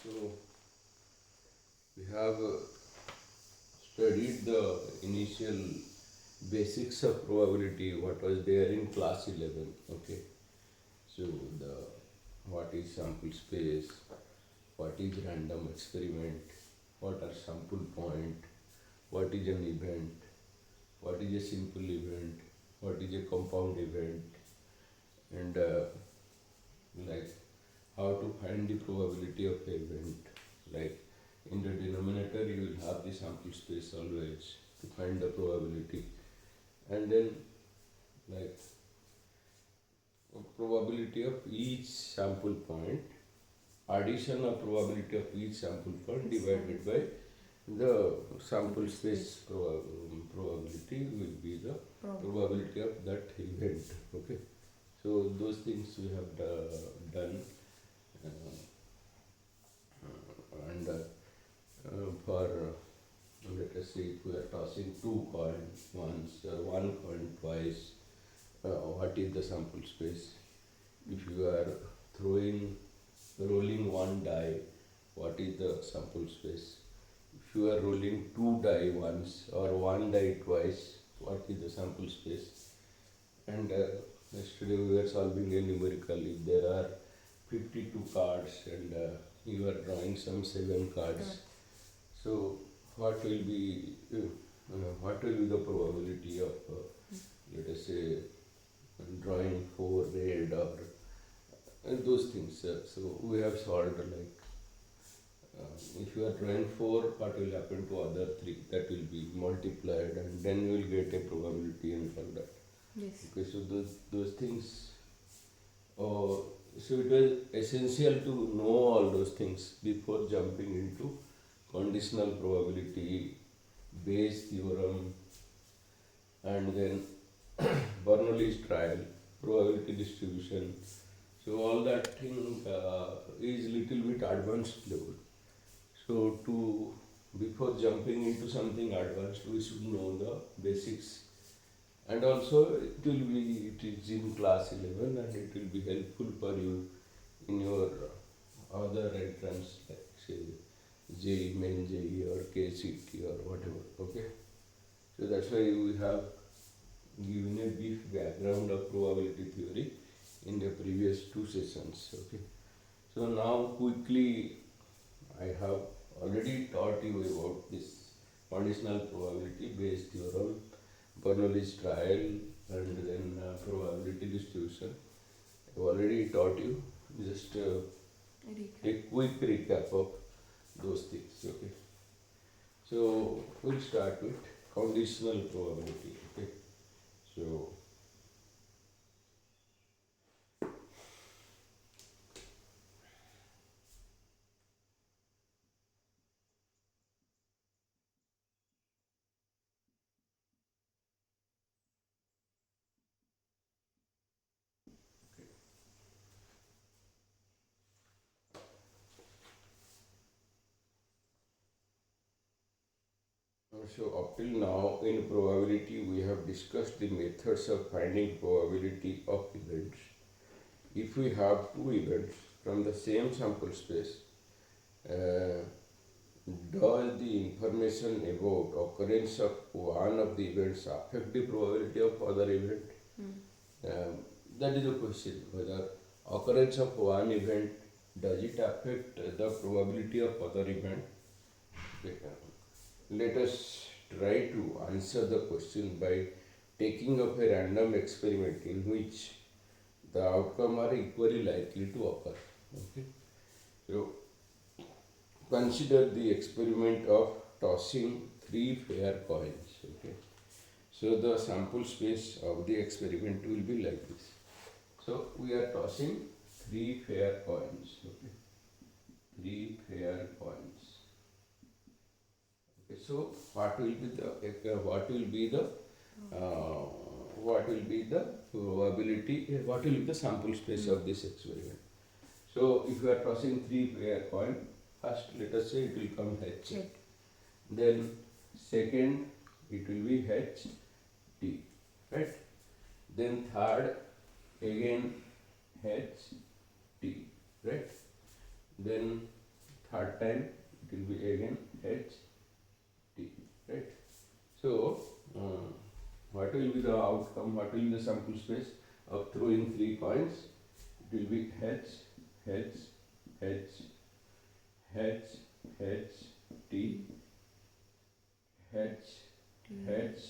So we have studied the initial basics of probability, what was there in class 11. Okay, so the what is sample space, what is random experiment, what are sample point, what is an event, what is a simple event, what is a compound event, and like how to find the probability of the event. Like in the denominator, you will have the sample space always to find the probability, and then like probability of each sample point, addition of probability of each sample point divided by the sample space probability will be the probability of that event. Okay, so those things we have done, uh, and for let us say if we are tossing two coins once, one coin twice, what is the sample space? If you are rolling one die, what is the sample space? If you are rolling two die once or one die twice, what is the sample space? And yesterday we were solving a numerical. If there are 52 cards and you are drawing some 7 cards, so what will be the probability of let us say drawing 4 red or those things. So we have solved like if you are drawing 4, what will happen to other 3? That will be multiplied and then you will get a probability and all that. Yes. Okay, so those things. Uh, so it was essential to know all those things before jumping into conditional probability, Bayes theorem, and then Bernoulli's trial, probability distribution. So all that thing is little bit advanced level. So to before jumping into something advanced, we should know the basics. And also it is in class 11 and it will be helpful for you in your other entrance like say JEE, main JEE or KCT or whatever. Okay. So that's why we have given a brief background of probability theory in the previous two sessions. Okay. So now quickly I have already taught you about this conditional probability Bayes theorem, Bernoulli's trial, and then probability distribution. I've already taught you. Just a quick recap of those things. Okay. So we'll start with conditional probability. Okay. So So up till now in probability we have discussed the methods of finding probability of events. If we have two events from the same sample space, uh, does the information about occurrence of one of the events affect the probability of other event? Um, that is the question, whether occurrence of one event, does it affect the probability of other event? Okay. Let us try to answer the question by taking up a random experiment in which the outcome are equally likely to occur. Okay. So consider the experiment of tossing three fair coins. Okay. So the sample space of the experiment will be like this. So we are tossing three fair coins. Okay. Three fair coins. Okay. So what will be the uh, what will be the probability? What will be the sample space of this experiment? So if you are tossing three fair coin, first let us say it will come H. Check. Then second it will be H T, right? Then third again H T, right? Then third time it will be again H T, right? So what will be the outcome? What will be the sample space of throwing 3 coins? It will be H H H H H T H H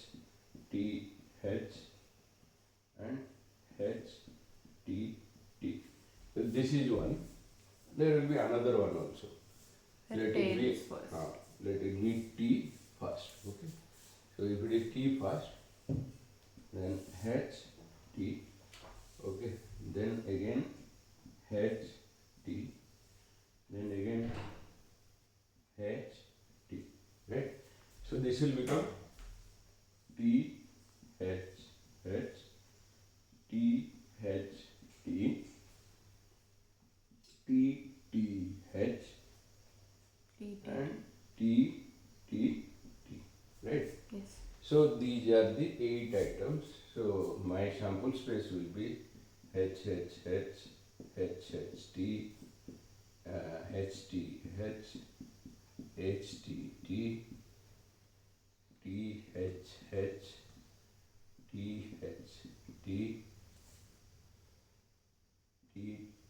T H and H T T. So this is one. There will be another one also. Let it be first. let it be T first. Okay. So if it is T first, then H T. Okay. Then again H T. Then again H T. Right. So this will become T H H T H T T T H and T T T, right? Yes. So these are the 8 items. So my sample space will be H H H H H T H T H H T T T H H T H T T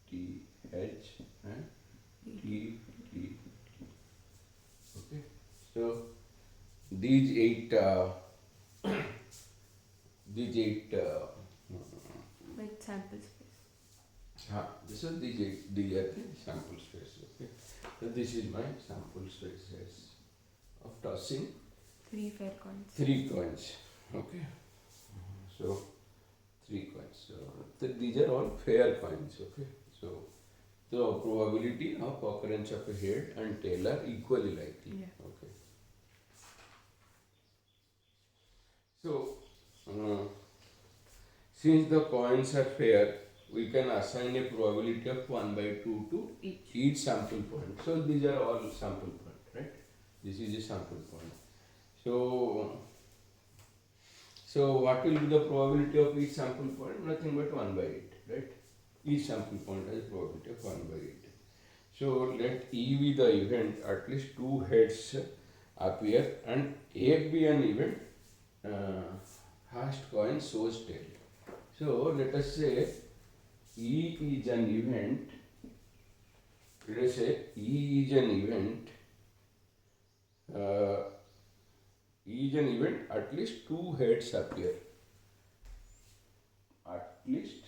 T H and T T. Okay. So these 8 these 8 With sample space. this is these are the sample space. Okay. So this is my sample space of tossing 3 fair coins. 3 coins. Okay. So 3 coins. So these are all fair coins. Okay. So the probability of occurrence of a head and tail are equally likely. Yeah. Okay. So since the coins are fair, we can assign a probability of 1/2 to each sample point. So these are all sample point, right? This is a sample point. So what will be the probability of each sample point? Nothing but 1/8, right? Each sample point has a probability of 1/8. So let E be the event, at least 2 heads appear, and A be an event, first coin shows tail. So let us say E is an event. Let us say E is an event. E is an event. At least 2 heads appear. At least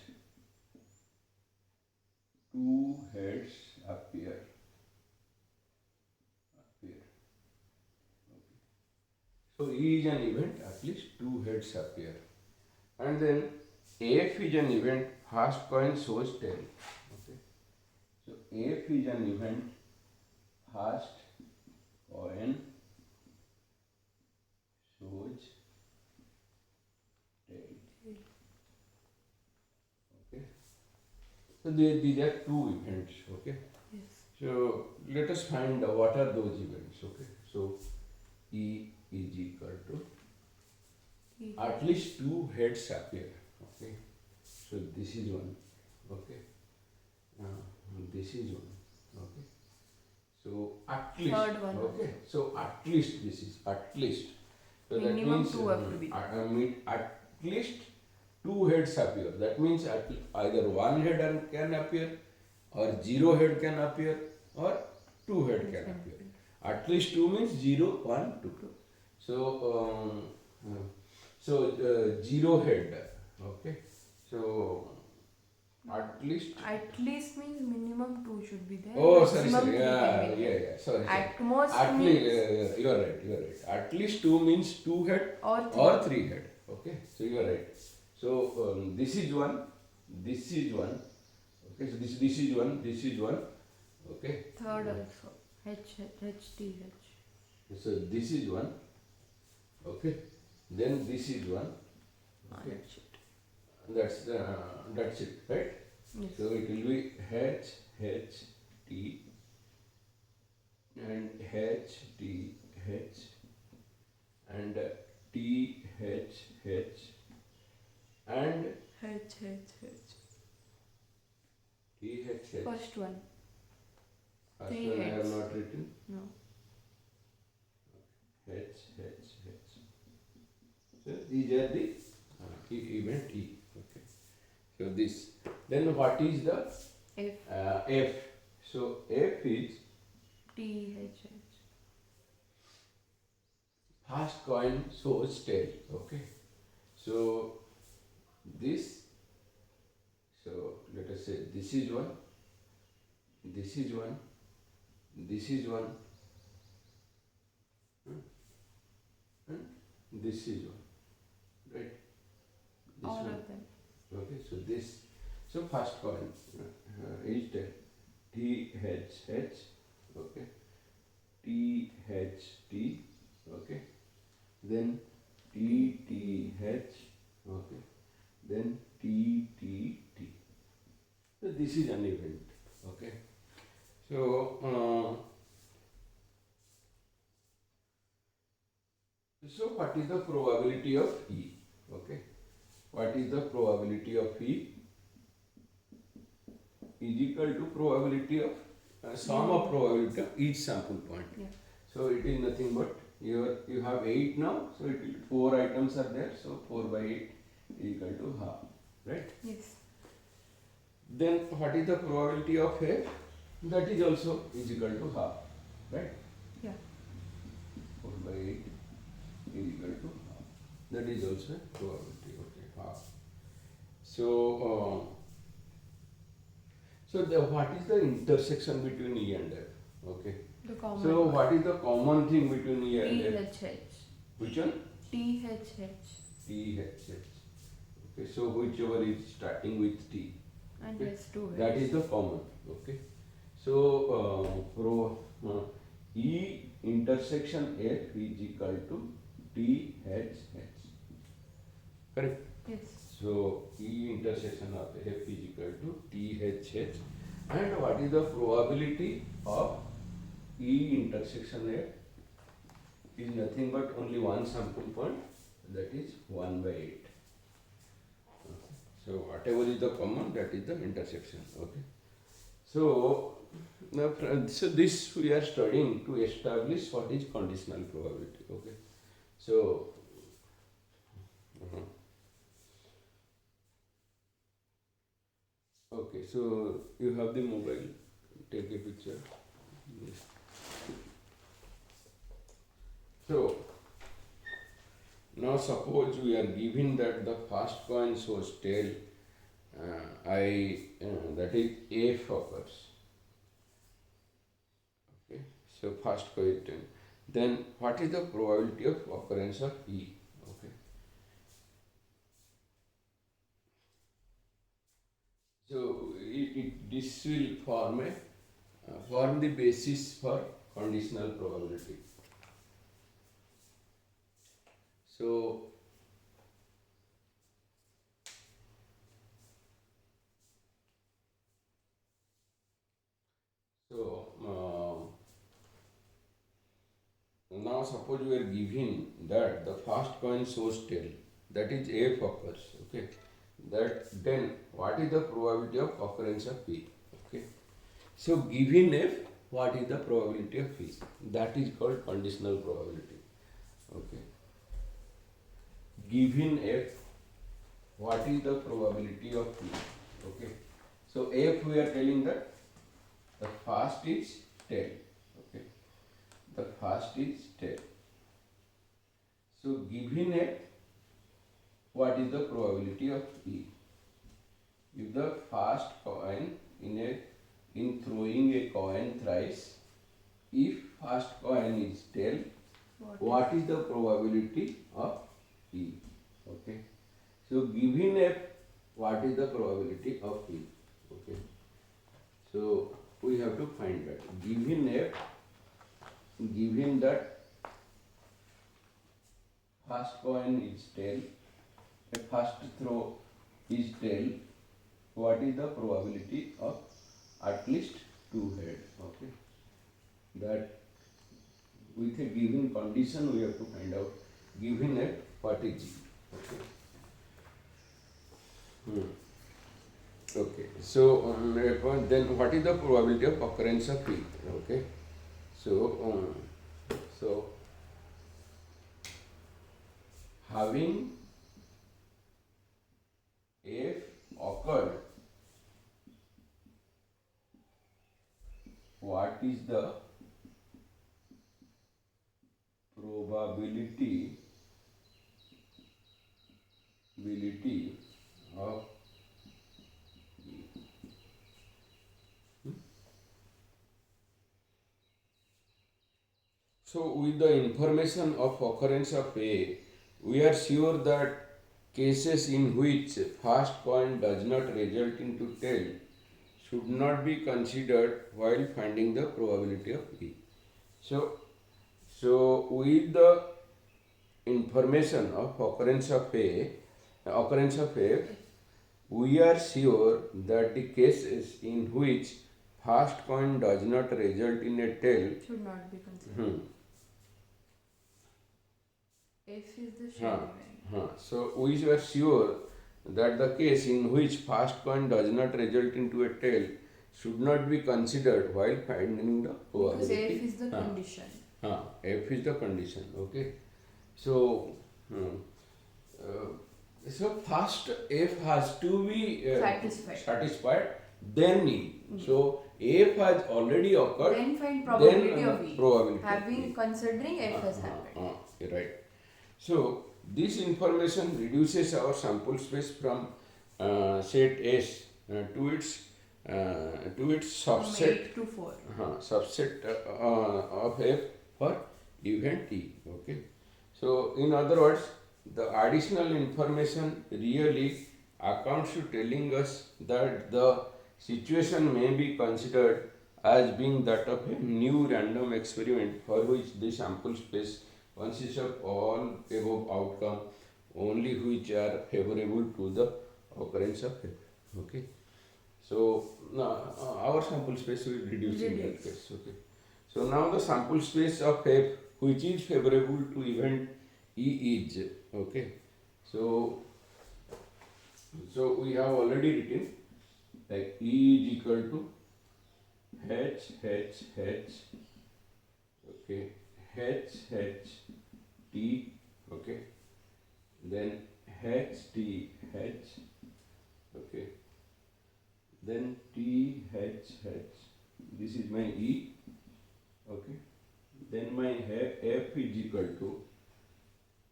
2 heads appear. So E is an event. At least 2 heads appear. And then F is an event, first coin shows tail. Okay. So F is an event, first coin shows tail. Okay. So these are 2 events. Okay. Yes. So let us find what are those events. Okay. So E is equal to at least 2 heads appear. Okay. So this is one. Okay. This is one. Okay. So at least. Third one. Okay. So at least this is at least. So minimum that means 2 have to be there. I mean at least 2 heads appear. That means either 1 head can appear, or 0 head can appear, or 2 head can appear. At least 2 means 0, 1, 2. So 0 head. Okay. So at least means minimum 2 should be there. Oh, Maximum sorry. 3 can be there. Yeah. Sorry. At most At means least, you are right. At least 2 means 2 head or 3 head. Okay. So you are right. So this is one. This is one. Okay. So this is one. This is one. Okay. third also. H, T, H. So this is one. Okay. Then this is one. Okay. That's it, right? Yes. So it will be H T and H T H and T H and H. T H. First one. First Three one I have heads. not written. No. H. So these are the event E. Okay. So this. Then what is the F. F? So F is T H H. first coin shows tail. Okay. So this. So let us say this is one. This is one. This is one. And this is one. Right. This All one. of them. Okay, so this, so first coin is tail. T H H, okay, T H T, okay, then T T H, okay, then T T T. So this is an event, okay. So, so what is the probability of E? Okay, what is the probability of E? Is equal to probability of sum of probability of each sample point. Yeah. So it is nothing but you have 8 now, so it will, 4 items are there, so 4 by 8 is equal to half, right? Yes. Then what is the probability of F? That is also is equal to half, right? Yeah. 4 by 8 is equal to half. That is also probability, okay, half. So, what is the intersection between E and F? Okay. The common So one. what is the common thing between E and T F? H H. Which one? T H H. T H H. Okay, so whichever is starting with T. And Okay. has two heads. That is the common. Okay. So E intersection F is equal to T H H. Correct. Yes. So E intersection of F is equal to T H H. And what is the probability of E intersection F? Is nothing but only one sample point, that is 1 by 8. Okay. So whatever is the common, that is the intersection. Okay. So now, so this we are studying to establish what is conditional probability. Okay. So okay. So you have the mobile. Take a picture. Yes. So now suppose we are given that the first coin shows tail, that is F occurs. Okay, so first question. Then what is the probability of occurrence of E? Okay. So this will form the basis for conditional probability. So now suppose we are given that the first coin shows tail, that is F occurs, okay. That then what is the probability of occurrence of P? Okay. So given F, what is the probability of P? That is called conditional probability. Okay. Given F, what is the probability of P? Okay. So F we are telling that the first is tail. Okay. The first is tail. So given F, what is the probability of E? If the first coin in throwing a coin thrice, if first coin is tail, what is the probability of E? Okay. So given F, what is the probability of E? Okay. So we have to find that. Given F, given that first coin is tail, the first throw is tail, what is the probability of at least 2 heads? Okay. That with a given condition we have to find out given F what is G. Okay. Okay, so then what is the probability of occurrence of E? Okay, so so having F occurred, what is the probability ability of so with the information of occurrence of A, we are sure that cases in which first point does not result into tail should not be considered while finding the probability of E. So, so with the information of occurrence of F, we are sure that the cases in which first point does not result in a tail. Should not be considered. Hmm. F is the shared Huh, event. So we were sure that the case in which first point does not result into a tail should not be considered while finding the Because probability. F is the condition. F is the condition. Okay. So, so first F has to be satisfied, then E. So F has already occurred. Then find probability of E. Probability Having of E. considering F has happened. Right. So this information reduces our sample space from set S to its From subset 8 to 4. subset of F for event E. Okay. So in other words, the additional information really accounts to telling us that the situation may be considered as being that of a new random experiment for which the sample space consists of all above outcome only which are favorable to the occurrence of F. Okay. So now our sample space will reduce in that case. Okay. So now the sample space of F which is favorable to event E is okay. So we have already written like E is equal to H okay, H T okay, then H okay, then T H. This is my E okay. Then my F is equal to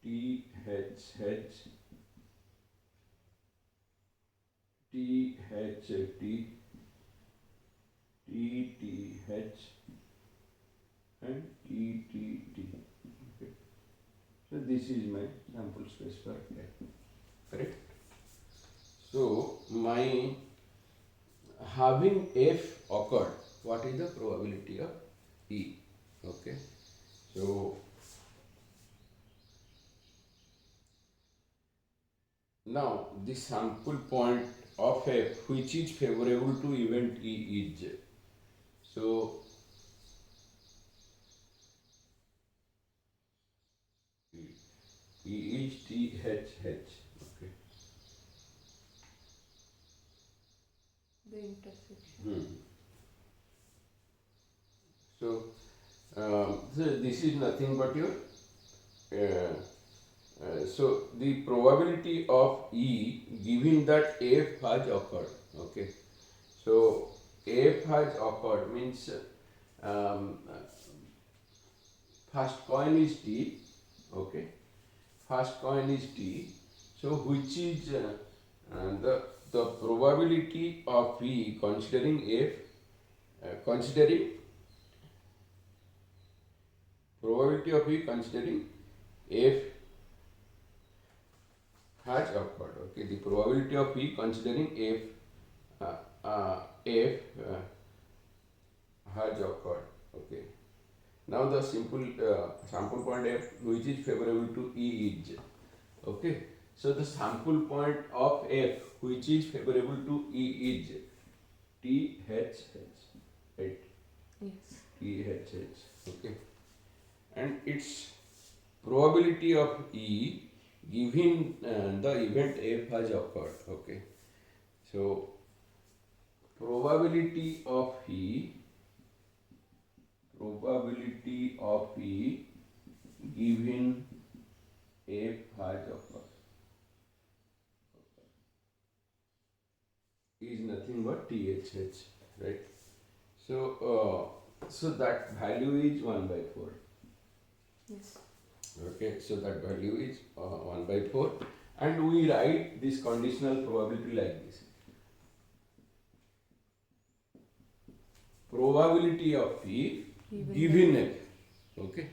T H T H and T. Okay. So this is my sample space for F. Correct. So my having F occurred, what is the probability of E? Okay. So now the sample point of F which is favorable to event E is. So E is T H. Okay. The intersection. So, so this is nothing but your so the probability of E given that F has occurred. Okay. So F has occurred means um, first coin is T. Okay. First coin is T. So which is the probability of E considering F considering probability of E considering F has occurred. Okay, the probability of E considering F has occurred. Okay. Now the simple sample point F which is favorable to E is. Okay. So the sample point of F which is favorable to E is T H. Right. Yes. T H. Okay. And its probability of E given the event F has occurred. Okay. So probability of E given F has occurred is nothing but THH, right? So that value is 1 by 4. Yes. Okay, so that value is 1 by 4, and we write this conditional probability like this. Probability of P given F. Okay,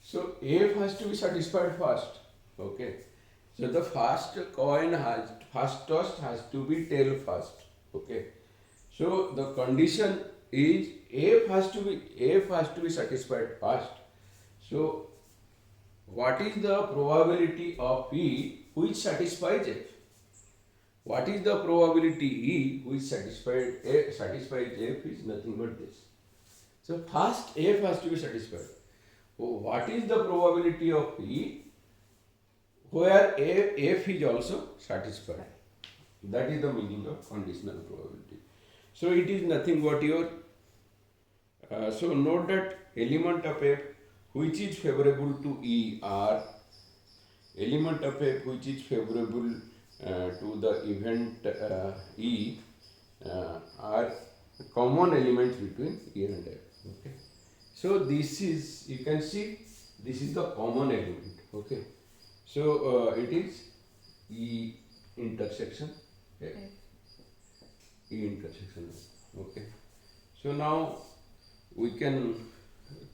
so F has to be satisfied first. Okay, so the first toss has to be tail first. Okay, so the condition is F has to be satisfied first. So what is the probability of P which satisfies F? What is the probability E which satisfies F is nothing but this. So first F has to be satisfied. So what is the probability of E where F is also satisfied? That is the meaning of conditional probability. So it is nothing but your so note that element of F which is favorable to E are element of F which is favorable to the event E are common elements between E and F. Okay. So this is, you can see, this is the common element. Okay. So it is E intersection F. E intersection F. Okay. So now we can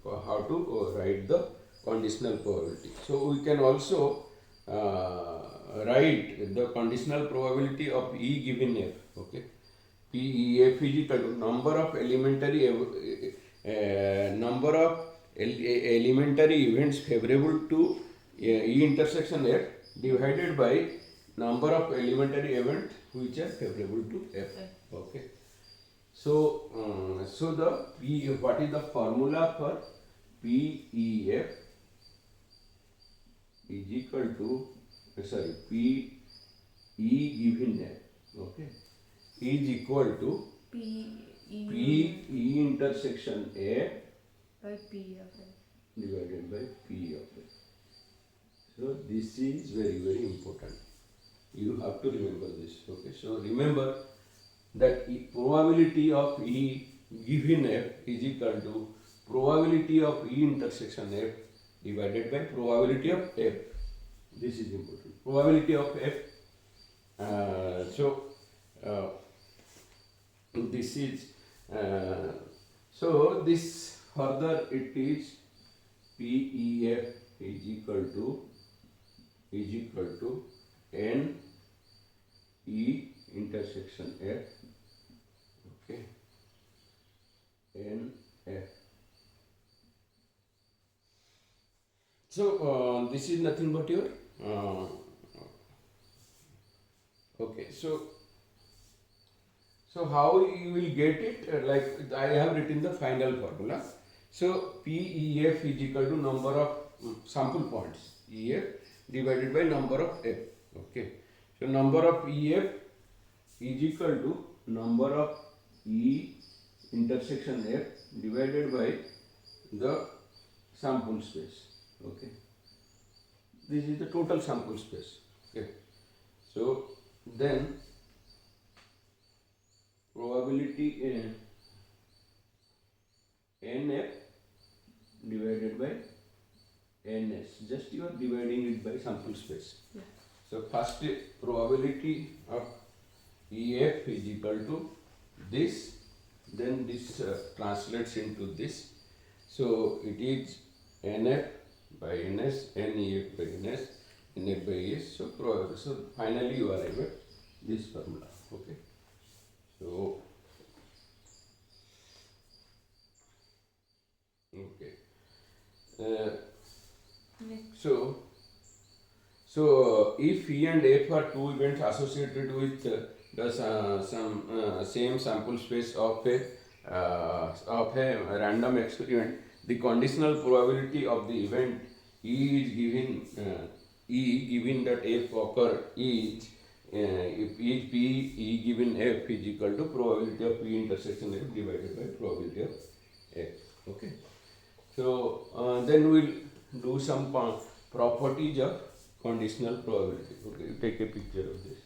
how to write the conditional probability. So we can also write the conditional probability of E given F. Okay, PEF is equal to number of elementary events favorable to E intersection F divided by number of elementary events which are favorable to F. Okay. So, what is the formula for PEF is equal to PE given F, okay, is equal to PE intersection F by P of F divided by P of F. So this is very, very important. You have to remember this. Okay, so remember that probability of E given F is equal to probability of E intersection F divided by probability of F. This is important. Probability of F. This is so this further it is PEF is equal to N E intersection F. Okay, N F. So this is nothing but your okay. So how you will get it? Like I have written the final formula. So PEF is equal to number of sample points EF divided by number of F. Okay. So number of EF is equal to number of E intersection F divided by the sample space. Okay. This is the total sample space. Okay. So then probability NF divided by NS. Just you are dividing it by sample space. Yeah. So first probability of EF is equal to this, then this translates into this. So it is NF by NS, NEF by NS, NF by ES. So finally you arrive at this formula. Okay. So okay. So if E and F are two events associated with some same sample space of a random experiment, the conditional probability of the event E is given E given that F occur is if each P E given F is equal to probability of P intersection F divided by probability of F. Okay. So then we'll do some properties of conditional probability. Okay, take a picture of this.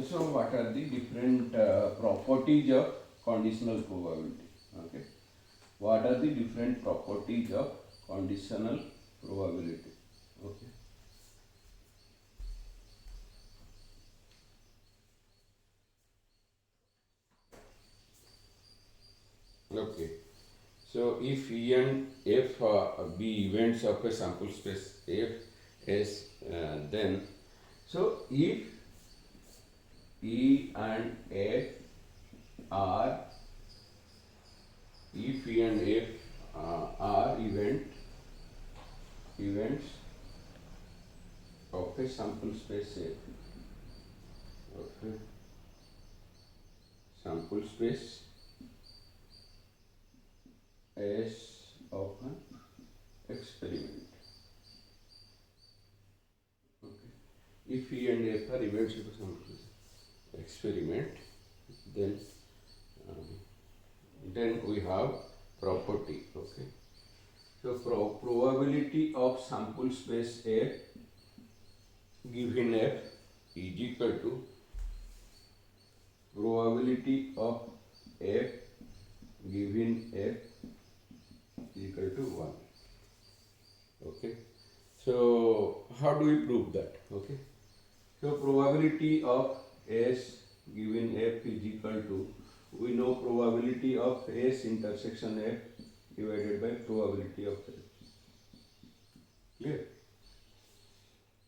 So what are the different properties of conditional probability? Okay. What are the different properties of conditional probability? Okay. Okay. So if E and F be events of a sample space F S, then so if E and F are if E and F are events of a sample space F, of a sample space S of an experiment. Okay. If E and F are events of a sample space experiment, then we have property. Okay. So probability of sample space F given F is equal to probability of F given F is equal to 1. Okay. So how do we prove that? Okay. So probability of S given F is equal to, we know probability of S intersection F divided by probability of F. Clear?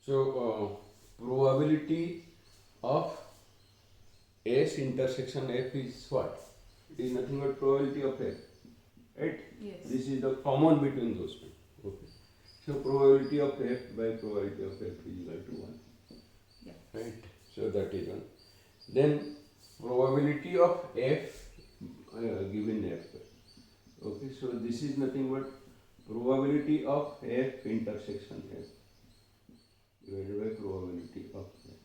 So probability of S intersection F is what? It is nothing but probability of F. Right? Yes. This is the common between those two. Okay. So probability of F by probability of F is equal to 1. Yeah. Right? So that is 1. Then probability of F given F. Okay, so this is nothing but probability of F intersection F divided by probability of F.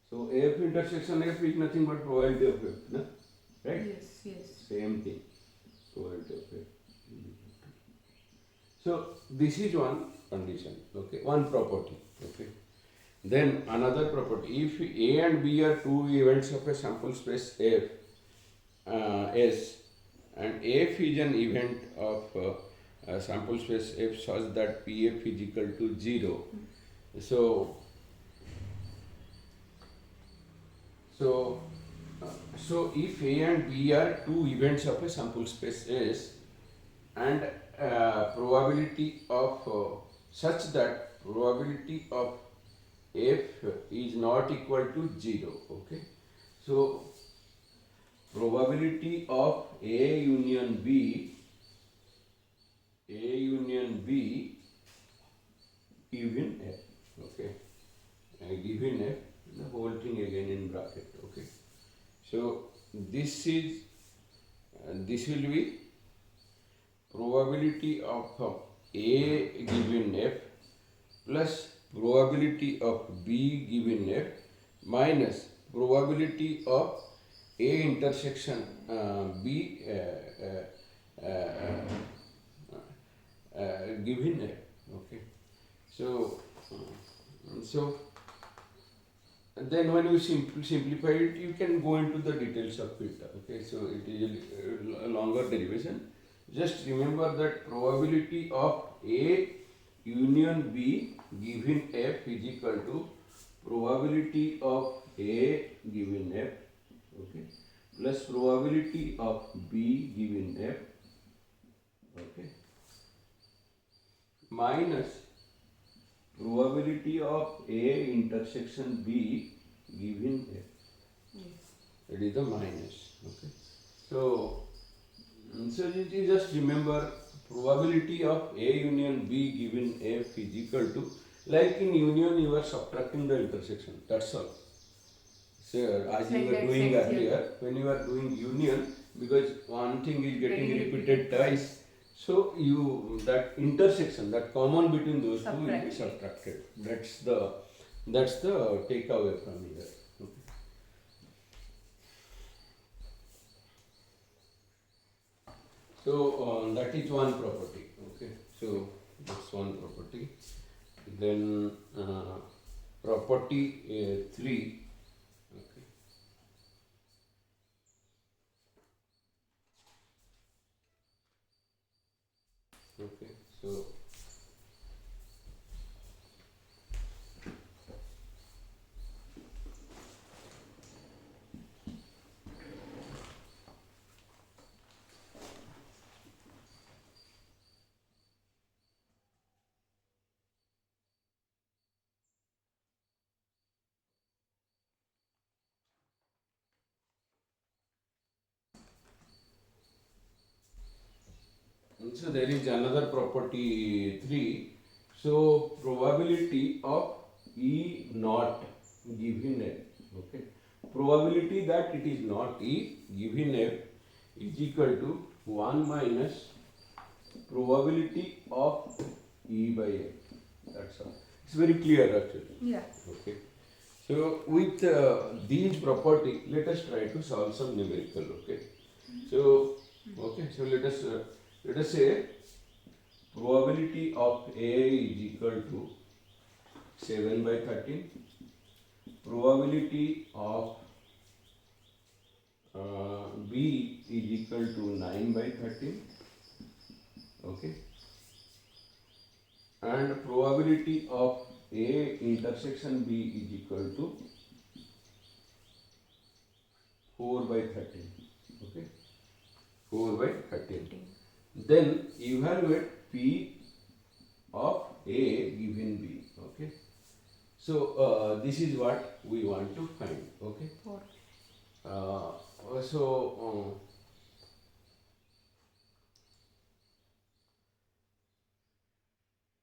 So F intersection F is nothing but probability of F, no? Right? Yes, yes. Same thing, probability of F. So this is one condition, okay, one property, okay. Then another property, if A and B are two events of a sample space F, S, and F is an event of a sample space F such that PF is equal to 0. So, so, so if A and B are two events of a sample space S, and probability of such that probability of F is not equal to 0. Okay. So probability of A union B given F. Okay. Given F, the whole thing again in bracket. Okay. So this is this will be probability of A given F plus probability of B given F minus probability of A intersection B given F. Okay. So, so then when you simplify it, you can go into the details of it. Okay. So it is a longer derivation. Just remember that probability of A union B given F is equal to probability of A given F, okay, plus probability of B given F, okay, minus probability of A intersection B given F. Yes. It is the minus. Okay. So, so you just remember probability of A union B given F is equal to, like in union you are subtracting the intersection. That's all. So as It's you like were that doing sense, yeah. earlier, when you are doing union, because one thing is getting Getting repeated repeated twice, so you that intersection, that common between those two will be Subtracted. subtracted. That's the takeaway from here. Okay. So that is one property. Okay. So that's one property. Then property 3. Okay. Okay. So so there is another property 3. So probability of E not given F. Okay. Probability that it is not E given F is equal to 1 minus probability of E by F. That's all. It's very clear actually. Yeah. Okay. So with these property, let us try to solve some numerical. Okay. So so let us say probability of A is equal to 7 by 13. Probability of B is equal to 9 by 13. Okay. And probability of A intersection B is equal to 4 by 13. Okay. 4 by 13. Then evaluate P of A given B. Okay. So this is what we want to find. Okay. 4. So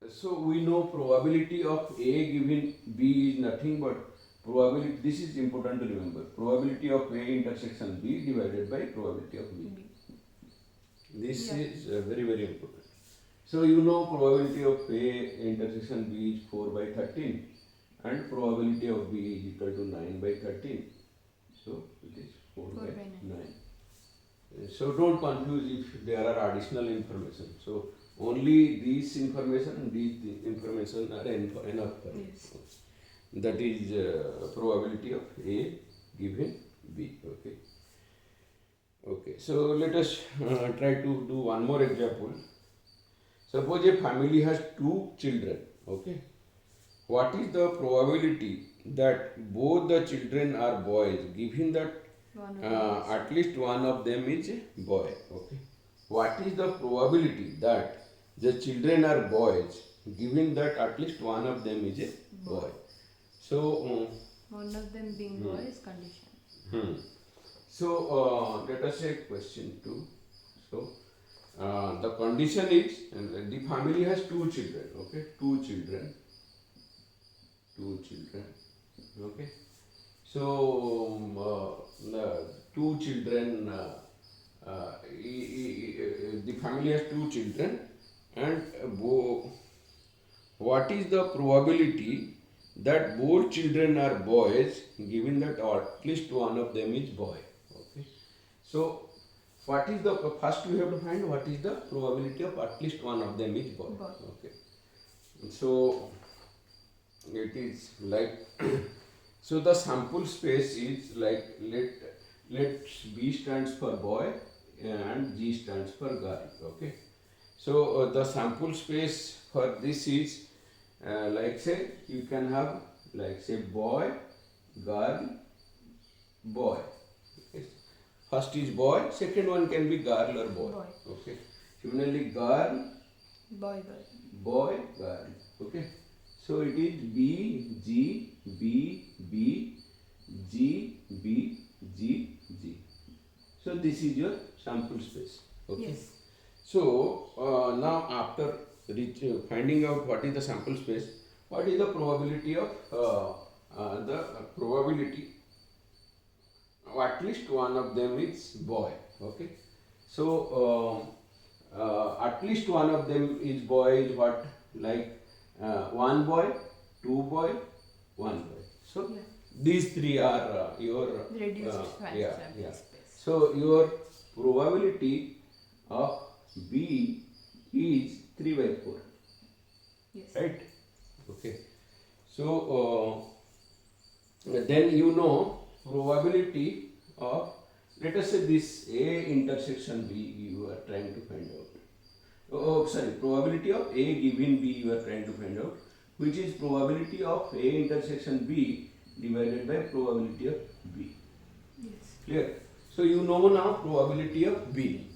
so we know probability of A given B is nothing but probability. This is important to remember. Probability of A intersection B divided by probability of B. This Yeah. is very very important. So you know probability of A intersection B is 4 by 13 and probability of B is equal to 9 by 13. So it is 4 by 9. So don't confuse if there are additional information. So only these information and these information are enough for you. Yes. That is probability of A given B. Okay. Okay. So let us try to do one more example. Suppose a family has 2 children. Okay. What is the probability that both the children are boys, given that at least one of them is a boy? Okay. What is the probability that the children are boys, given that at least one of them is a boy? So, One of them being boy is condition. so let us say question 2. So, the condition is the family has 2 children. Okay, 2 children. 2 children. Okay. So the 2 children, the family has 2 children, and what is the probability that both children are boys, given that at least one of them is boy? Okay. So what is the first we have to find what is the probability of at least one of them is boy? Okay. So it is like so the sample space is like let B stands for boy and G stands for girl. Okay. So the sample space for this is like say you can have like say boy, girl, boy. Okay. First is boy, second one can be girl or boy. Okay. Similarly girl, Boy, girl. boy, girl. Okay. So it is B, G, B, B, G, B, G, G. So this is your sample space. Okay. Yes. So now after finding out what is the sample space, what is the probability of the probability at least one of them is boy. Okay. So at least one of them is boy is what, like one boy, two boy, one boy. So Yeah. these three are your Reduced yeah, sample yeah. space. So your probability of B is 3 by 4, Yes. right? Okay. So then you know probability of, let us say this A intersection B you are trying to find out. Oh, sorry, probability of A given B you are trying to find out, which is probability of A intersection B divided by probability of B. Yes. Clear? So you know now probability of B,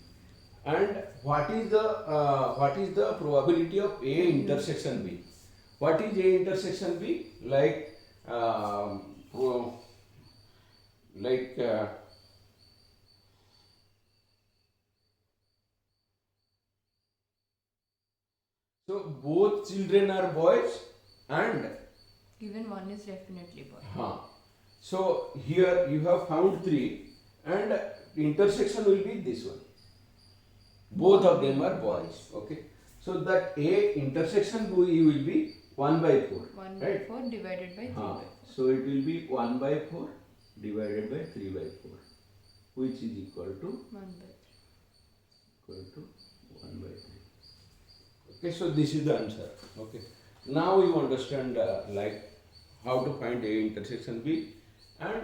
and what is the probability of A intersection B? What is A intersection B? Like so both children are boys and Given one is definitely boy. so here you have found three, and intersection will be this one. Both of them are boys. Okay. So that A intersection B will be 1 by 4. 1 right? by 4 divided by 3 by 4. So it will be 1 by 4 divided by 3 by 4, which is equal to 1 by 1 by 3. Okay, so this is the answer. Okay. Now you understand like how to find A intersection B and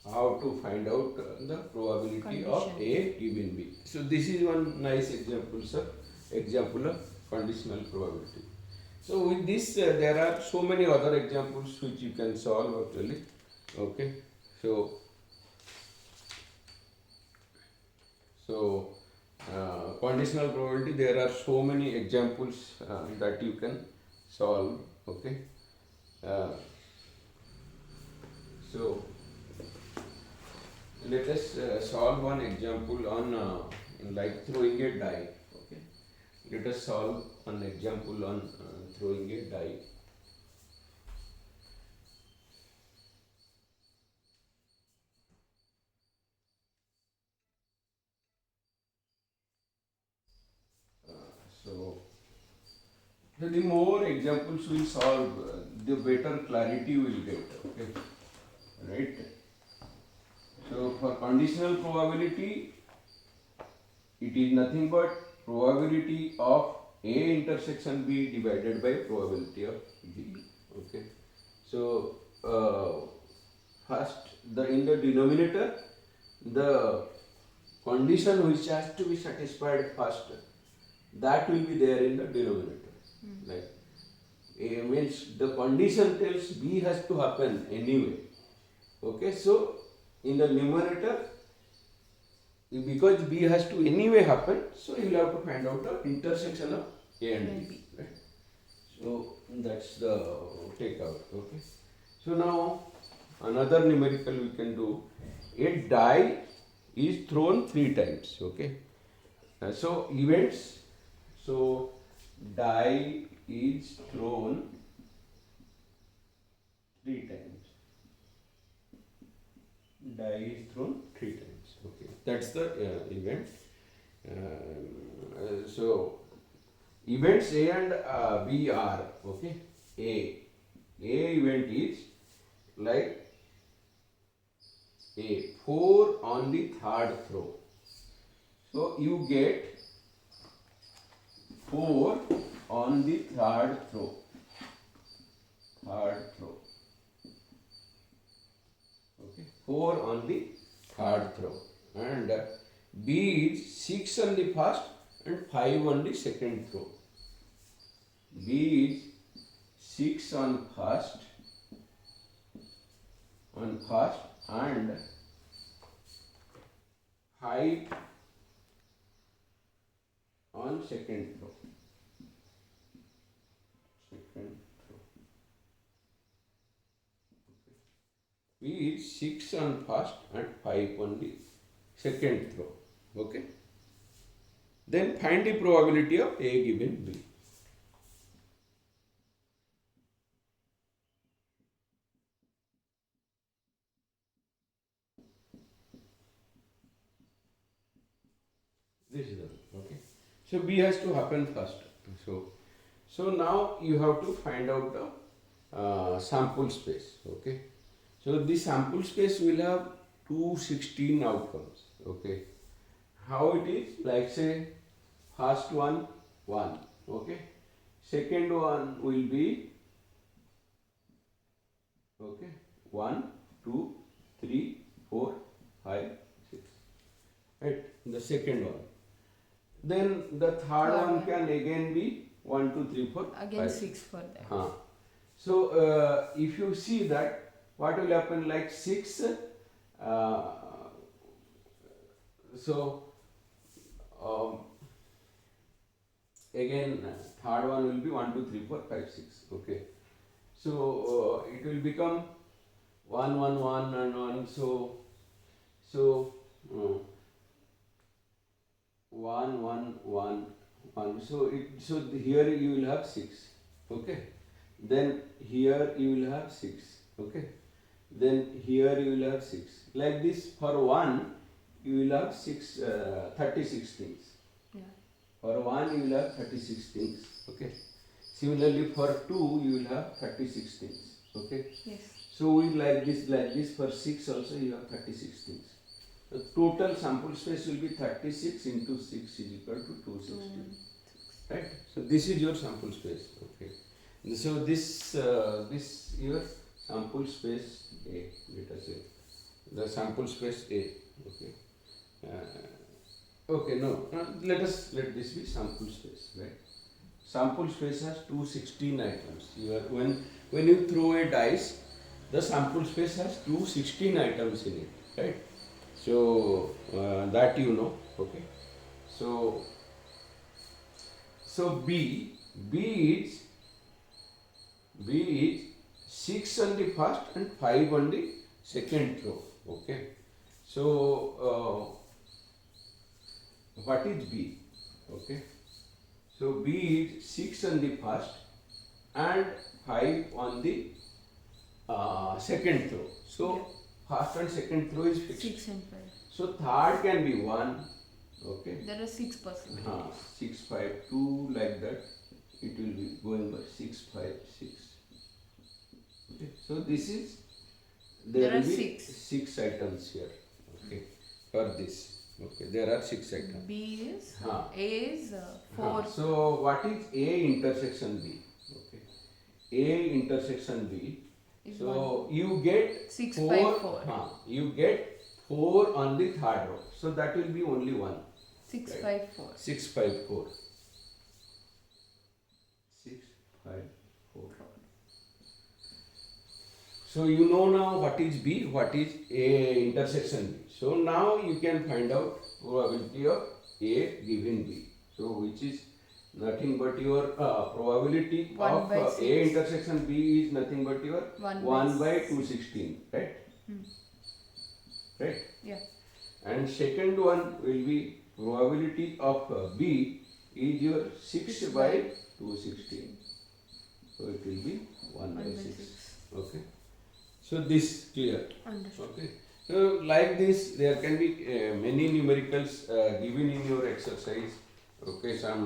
how to find out the probability of Condition. A given B. So this is one nice example, sir. Example of conditional probability. So with this, there are so many other examples which you can solve actually. Okay. So conditional probability, there are so many examples that you can solve. Okay. Uh, so let us solve one example on like throwing a die. Okay. Let us solve an example on throwing a die. So the more examples we solve, the better clarity we will get. Okay. Right. So for conditional probability, it is nothing but probability of A intersection B divided by probability of B. Okay. So first, in the denominator, the condition which has to be satisfied first, that will be there in the denominator. Like A means the condition tells B has to happen anyway. Okay. So in the numerator, because B has to anyway happen, so you will have to find out the intersection of A and B. Right? So that's the takeout. Okay. So now another numerical we can do. A die is thrown 3 times. Okay. So events. So die is thrown 3 times. Die is thrown 3 times. Okay, that's the event. So events A and B are, okay. A event is like A 4 on the third throw. So you get 4 on the third throw. Okay, 4 on the third throw, and B is 6 on the first and 5 on the second throw. B is 6 on first and 5 on second throw. second throw. B is 6 on first and 5 on the second throw. Okay. Then find the probability of A given B. This is the okay. So B has to happen first. So now you have to find out the sample space. Okay. So this sample space will have 216 outcomes. Okay. How it is? Like say first one 1. Okay. Second one will be okay 1, 2, 3, 4, 5, 6. Right. The second one. Then the third one can again be 1, 2, 3, 4, Again 5. 6 for that. So if you see that, what will happen like 6, so again third one will be 1, 2, 3, 4, 5, 6. Okay. So it will become 1, 1, 1 and 1. So 1, 1, 1, 1. So here you will have 6. Okay. Then here you will have 6. Okay. Then here you will have 6. Like this for 1 you will have 36 things. Yeah. For 1 you will have 36 things. Okay. Similarly for 2 you will have 36 things. Okay. Yes. So we like this for 6 also you have 36 things. The total sample space will be 36 into 6 is equal to 216. Right? So this is your sample space. Okay. So this your sample space A. Let us say the sample space A. Okay. Okay. No. Let this be sample space. Right. Sample space has 216 items. When you throw a dice, the sample space has 216 items in it. Right. So that you know. Okay. So B is 6 on the first and 5 on the second throw. Okay. So what is B? Okay. So B is 6 on the first and 5 on the second throw. So first and second throw is fixed. 6 and 5. So third can be 1. Okay. There are 6 possibilities. 6, 5, 2 like that. It will be going by 6, 5, 6. Okay. So this is there are will be 6. 6 items here. Okay. For this. Okay. There are 6 items. B is A is 4. So what is A intersection B? Okay. A intersection B. Is So 1. you get 6, 4. 5, 4. You get 4 on the third row. So that will be only 1. 6, Right. 5, 4. 6, 5, 4. 6, 5, 4. So you know now what is B, what is A intersection B. So now you can find out probability of A given B. So which is nothing but your probability 1 of by 6. A intersection B is nothing but your 1 by 6. 216, right? Right? Yeah. And second one will be probability of B is your 6 by 216. So it will be 1 by 6. Okay. So this clear. Understood. Okay. So like this, there can be many numericals given in your exercise. Okay, some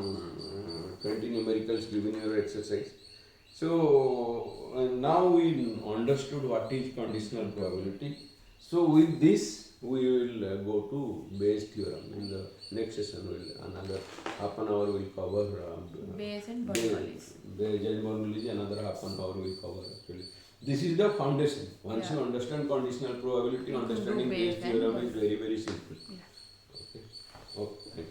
20 numericals given in your exercise. So now we understood what is conditional probability. So with this, we will go to Bayes theorem. In the next session, another half an hour will cover Bayes and Bernoulli's. Bayes and Bernoulli's. Another half an hour will cover actually. This is the foundation. Once you understand conditional probability, understanding Bayes theorem is very, very simple. Yeah. Okay. Okay. Thank you.